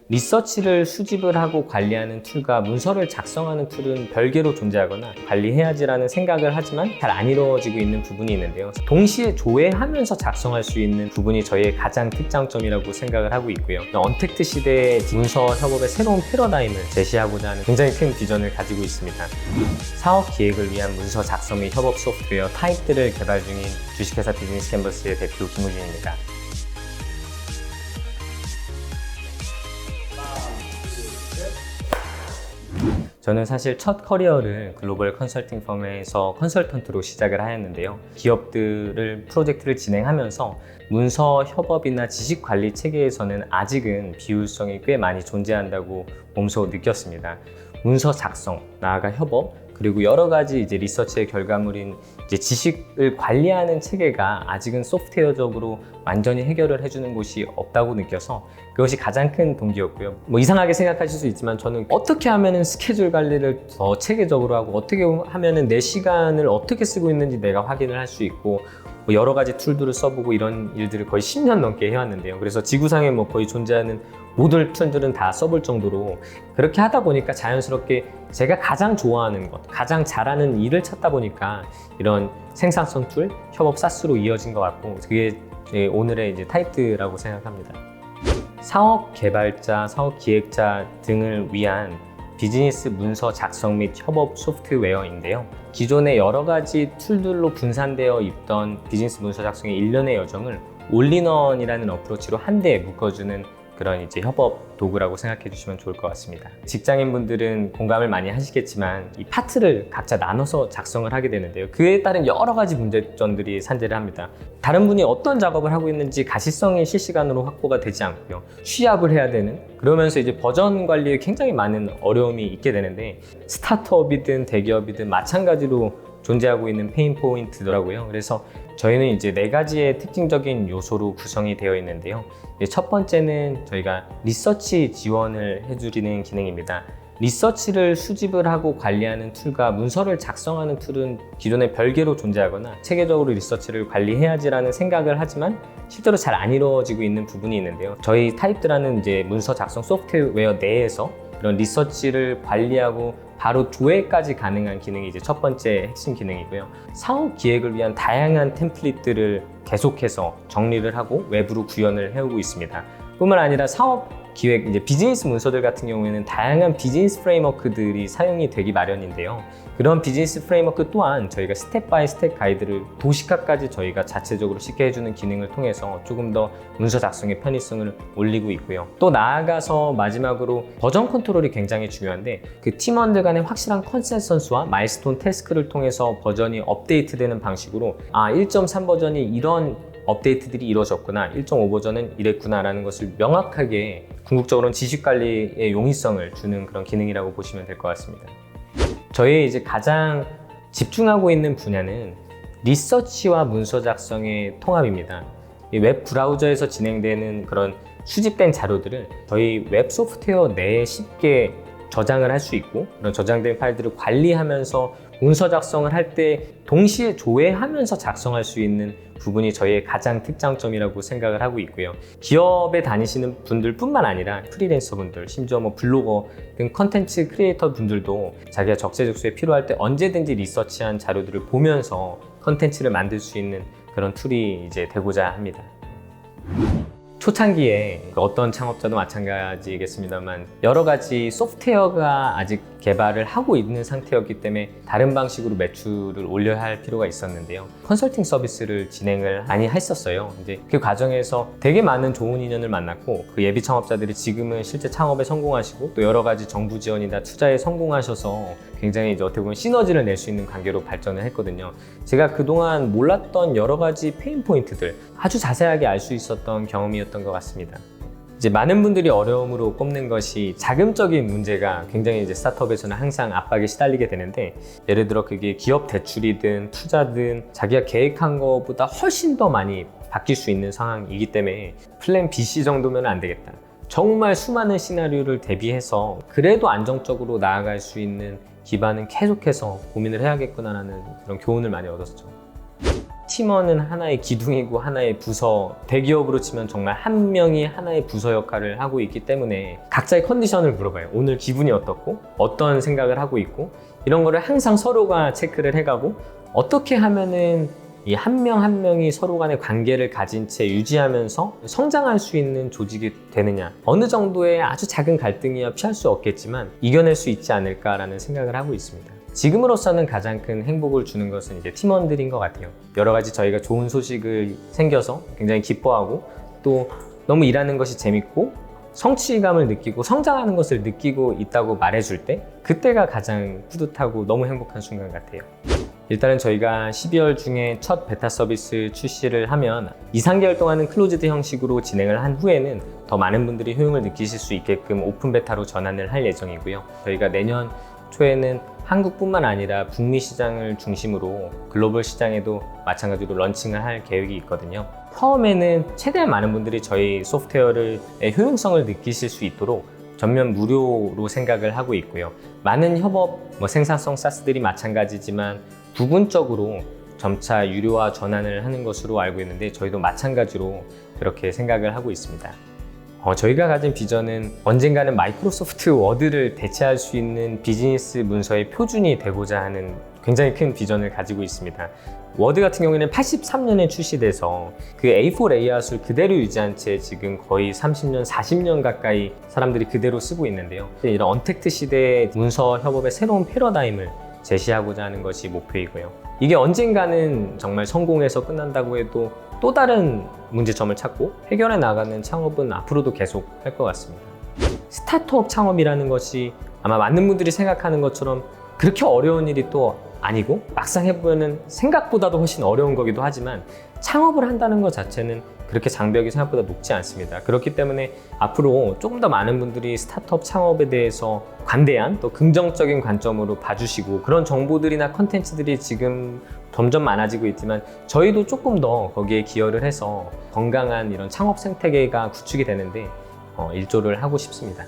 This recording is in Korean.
리서치를 수집을 하고 관리하는 툴과 문서를 작성하는 툴은 별개로 존재하거나 관리해야지라는 생각을 하지만 잘 안 이루어지고 있는 부분이 있는데요. 동시에 조회하면서 작성할 수 있는 부분이 저희의 가장 특장점이라고 생각을 하고 있고요. 언택트 시대의 문서 협업의 새로운 패러다임을 제시하고자 하는 굉장히 큰 비전을 가지고 있습니다. 사업 기획을 위한 문서 작성 및 협업 소프트웨어 타입들을 개발 중인 주식회사 비즈니스 캔버스의 대표 김우진입니다. 저는 사실 첫 커리어를 글로벌 컨설팅 펌에서 컨설턴트로 시작을 하였는데요. 기업들을 프로젝트를 진행하면서 문서 협업이나 지식 관리 체계에서는 아직은 비효율성이 꽤 많이 존재한다고 몸소 느꼈습니다. 문서 작성, 나아가 협업, 그리고 여러 가지 이제 리서치의 결과물인 이제 지식을 관리하는 체계가 아직은 소프트웨어적으로 완전히 해결을 해주는 곳이 없다고 느껴서 그것이 가장 큰 동기였고요. 이상하게 생각하실 수 있지만 저는 어떻게 하면은 스케줄 관리를 더 체계적으로 하고 어떻게 하면은 내 시간을 어떻게 쓰고 있는지 내가 확인을 할 수 있고 여러 가지 툴들을 써보고 이런 일들을 거의 10년 넘게 해왔는데요. 그래서 지구상에 거의 존재하는 모든 툴들은 다 써볼 정도로 그렇게 하다 보니까 자연스럽게 제가 가장 좋아하는 것, 가장 잘하는 일을 찾다 보니까 이런 생산성 툴, 협업 사스로 이어진 것 같고 그게 오늘의 이제 타입들이라고 생각합니다. 사업 개발자, 사업 기획자 등을 위한 비즈니스 문서 작성 및 협업 소프트웨어인데요. 기존의 여러 가지 툴들로 분산되어 있던 비즈니스 문서 작성의 일련의 여정을 올인원이라는 어프로치로 한 대에 묶어주는 그런 이제 협업 도구라고 생각해 주시면 좋을 것 같습니다. 직장인 분들은 공감을 많이 하시겠지만 이 파트를 각자 나눠서 작성을 하게 되는데요. 그에 따른 여러 가지 문제점들이 산재를 합니다. 다른 분이 어떤 작업을 하고 있는지 가시성이 실시간으로 확보가 되지 않고요. 취합을 해야 되는, 그러면서 이제 버전 관리에 굉장히 많은 어려움이 있게 되는데 스타트업이든 대기업이든 마찬가지로 존재하고 있는 페인 포인트더라고요. 그래서 저희는 이제 4가지의 특징적인 요소로 구성이 되어 있는데요. 첫 번째는 저희가 리서치 지원을 해드리는 기능입니다. 리서치를 수집을 하고 관리하는 툴과 문서를 작성하는 툴은 기존에 별개로 존재하거나 체계적으로 리서치를 관리해야지라는 생각을 하지만 실제로 잘 안 이루어지고 있는 부분이 있는데요. 저희 타입드라는 이제 문서 작성 소프트웨어 내에서 그런 리서치를 관리하고 바로 조회까지 가능한 기능이 이제 첫 번째 핵심 기능이고요. 사업 기획을 위한 다양한 템플릿들을 계속해서 정리를 하고 외부로 구현을 해오고 있습니다. 뿐만 아니라 사업 기획, 이제 비즈니스 문서들 같은 경우에는 다양한 비즈니스 프레임워크들이 사용이 되기 마련인데요. 그런 비즈니스 프레임워크 또한 저희가 스텝 바이 스텝 가이드를 도식화까지 저희가 자체적으로 쉽게 해주는 기능을 통해서 조금 더 문서 작성의 편의성을 올리고 있고요. 또 나아가서 마지막으로 버전 컨트롤이 굉장히 중요한데 그 팀원들 간의 확실한 컨센서스와 마일스톤 태스크를 통해서 버전이 업데이트되는 방식으로 1.3 버전이 이런 업데이트들이 이루어졌구나, 1.5 버전은 이랬구나 라는 것을 명확하게 궁극적으로는 지식관리의 용이성을 주는 그런 기능이라고 보시면 될 것 같습니다. 저희 이제 가장 집중하고 있는 분야는 리서치와 문서 작성의 통합입니다. 이 웹 브라우저에서 진행되는 그런 수집된 자료들을 저희 웹 소프트웨어 내에 쉽게 저장을 할 수 있고 그런 저장된 파일들을 관리하면서 문서 작성을 할 때 동시에 조회하면서 작성할 수 있는 부분이 저희의 가장 특장점이라고 생각을 하고 있고요. 기업에 다니시는 분들뿐만 아니라 프리랜서 분들, 심지어 블로거 등 컨텐츠 크리에이터 분들도 자기가 적재적소에 필요할 때 언제든지 리서치한 자료들을 보면서 컨텐츠를 만들 수 있는 그런 툴이 이제 되고자 합니다. 초창기에 어떤 창업자도 마찬가지겠습니다만 여러 가지 소프트웨어가 아직 개발을 하고 있는 상태였기 때문에 다른 방식으로 매출을 올려야 할 필요가 있었는데요. 컨설팅 서비스를 진행을 많이 했었어요. 이제 그 과정에서 되게 많은 좋은 인연을 만났고 그 예비 창업자들이 지금은 실제 창업에 성공하시고 또 여러 가지 정부 지원이나 투자에 성공하셔서 굉장히 이제 어떻게 보면 시너지를 낼 수 있는 관계로 발전을 했거든요. 제가 그동안 몰랐던 여러 가지 페인 포인트들 아주 자세하게 알 수 있었던 경험이었던 것 같습니다. 이제 많은 분들이 어려움으로 꼽는 것이 자금적인 문제가 굉장히 이제 스타트업에서는 항상 압박에 시달리게 되는데 예를 들어 그게 기업 대출이든 투자든 자기가 계획한 것보다 훨씬 더 많이 바뀔 수 있는 상황이기 때문에 플랜 BC 정도면 안 되겠다. 정말 수많은 시나리오를 대비해서 그래도 안정적으로 나아갈 수 있는 기반은 계속해서 고민을 해야겠구나라는 그런 교훈을 많이 얻었죠. 팀원은 하나의 기둥이고 하나의 부서, 대기업으로 치면 정말 한 명이 하나의 부서 역할을 하고 있기 때문에 각자의 컨디션을 물어봐요. 오늘 기분이 어떻고 어떤 생각을 하고 있고 이런 거를 항상 서로가 체크를 해가고 어떻게 하면은 이 한 명 한 명이 서로 간의 관계를 가진 채 유지하면서 성장할 수 있는 조직이 되느냐, 어느 정도의 아주 작은 갈등이야 피할 수 없겠지만 이겨낼 수 있지 않을까라는 생각을 하고 있습니다. 지금으로서는 가장 큰 행복을 주는 것은 이제 팀원들인 것 같아요. 여러 가지 저희가 좋은 소식을 생겨서 굉장히 기뻐하고 또 너무 일하는 것이 재밌고 성취감을 느끼고 성장하는 것을 느끼고 있다고 말해줄 때 그때가 가장 뿌듯하고 너무 행복한 순간 같아요. 일단은 저희가 12월 중에 첫 베타 서비스 출시를 하면 2~3개월 동안은 클로즈드 형식으로 진행을 한 후에는 더 많은 분들이 효용을 느끼실 수 있게끔 오픈 베타로 전환을 할 예정이고요. 저희가 내년 초에는 한국뿐만 아니라 북미 시장을 중심으로 글로벌 시장에도 마찬가지로 런칭을 할 계획이 있거든요. 처음에는 최대한 많은 분들이 저희 소프트웨어의 효용성을 느끼실 수 있도록 전면 무료로 생각을 하고 있고요. 많은 협업, 생산성 사스들이 마찬가지지만 부분적으로 점차 유료화 전환을 하는 것으로 알고 있는데 저희도 마찬가지로 그렇게 생각을 하고 있습니다. 저희가 가진 비전은 언젠가는 마이크로소프트 워드를 대체할 수 있는 비즈니스 문서의 표준이 되고자 하는 굉장히 큰 비전을 가지고 있습니다. 워드 같은 경우에는 83년에 출시돼서 그 A4 레이아웃을 그대로 유지한 채 지금 거의 30년, 40년 가까이 사람들이 그대로 쓰고 있는데요. 이런 언택트 시대의 문서 협업의 새로운 패러다임을 제시하고자 하는 것이 목표이고요. 이게 언젠가는 정말 성공해서 끝난다고 해도 또 다른 문제점을 찾고 해결해 나가는 창업은 앞으로도 계속 할 것 같습니다. 스타트업 창업이라는 것이 아마 많은 분들이 생각하는 것처럼 그렇게 어려운 일이 또 아니고 막상 해보면 생각보다도 훨씬 어려운 거기도 하지만 창업을 한다는 것 자체는 그렇게 장벽이 생각보다 높지 않습니다. 그렇기 때문에 앞으로 조금 더 많은 분들이 스타트업 창업에 대해서 관대한 또 긍정적인 관점으로 봐주시고 그런 정보들이나 컨텐츠들이 지금 점점 많아지고 있지만 저희도 조금 더 거기에 기여를 해서 건강한 이런 창업 생태계가 구축이 되는데 일조를 하고 싶습니다.